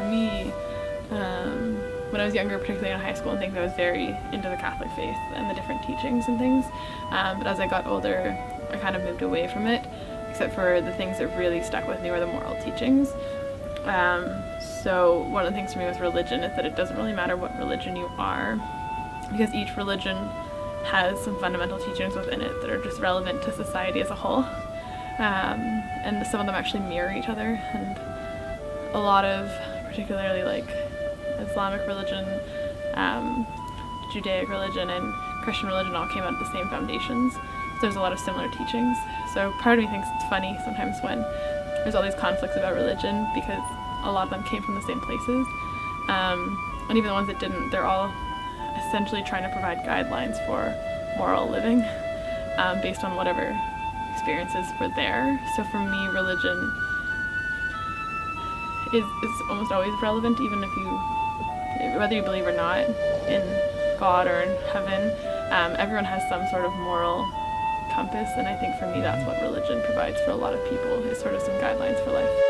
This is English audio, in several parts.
me, when I was younger, particularly in high school and things, I was very into the Catholic faith and the different teachings and things. But as I got older, I kind of moved away from it, except for the things that really stuck with me were the moral teachings. So one of the things for me with religion is that it doesn't really matter what religion you are, because each religion has some fundamental teachings within it that are just relevant to society as a whole. And some of them actually mirror each other, and a lot of, particularly like Islamic religion, Judaic religion, and Christian religion all came out of the same foundations. So there's a lot of similar teachings. So part of me thinks it's funny sometimes when there's all these conflicts about religion, because a lot of them came from the same places. And even the ones that didn't, they're all essentially trying to provide guidelines for moral living, based on whatever experiences were there. So for me, religion is almost always relevant, even if whether you believe or not in God or in heaven. Everyone has some sort of moral compass, and I think for me that's what religion provides for a lot of people, is sort of some guidelines for life.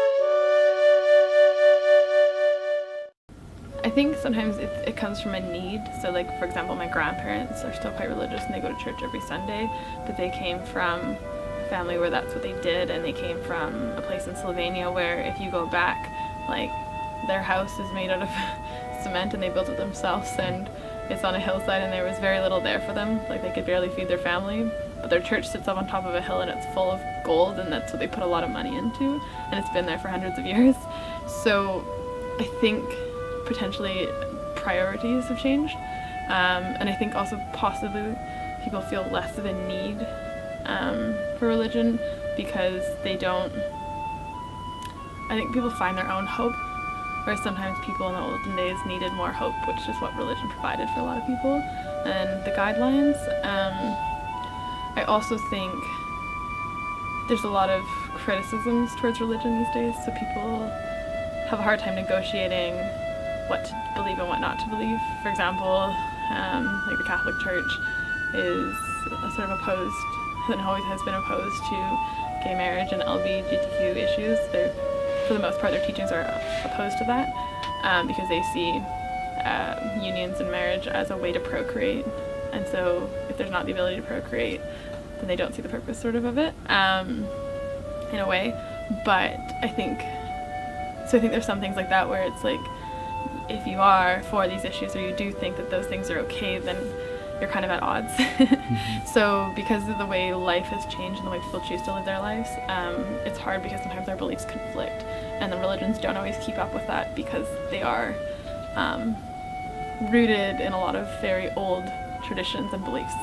I think sometimes it comes from a need. So like, for example, my grandparents are still quite religious and they go to church every Sunday, but they came from a family where that's what they did, and they came from a place in Slovenia where if you go back, like, their house is made out of cement and they built it themselves, and it's on a hillside, and there was very little there for them. Like, they could barely feed their family, but their church sits up on top of a hill and it's full of gold, and that's what they put a lot of money into, and it's been there for hundreds of years. So I think potentially priorities have changed, and I think also possibly people feel less of a need for religion because they don't, I think people find their own hope, whereas sometimes people in the olden days needed more hope, which is what religion provided for a lot of people, and the guidelines. I also think there's a lot of criticisms towards religion these days, so people have a hard time negotiating what to believe and what not to believe. For example, like the Catholic Church is sort of opposed, and always has been opposed to gay marriage and LGBTQ issues. For the most part, their teachings are opposed to that, because they see unions and marriage as a way to procreate, and so if there's not the ability to procreate, then they don't see the purpose sort of it, in a way. But I think there's some things like that where it's like, if you are for these issues or you do think that those things are okay, then you're kind of at odds. So because of the way life has changed and the way people choose to live their lives, it's hard because sometimes our beliefs conflict, and the religions don't always keep up with that because they are rooted in a lot of very old traditions and beliefs.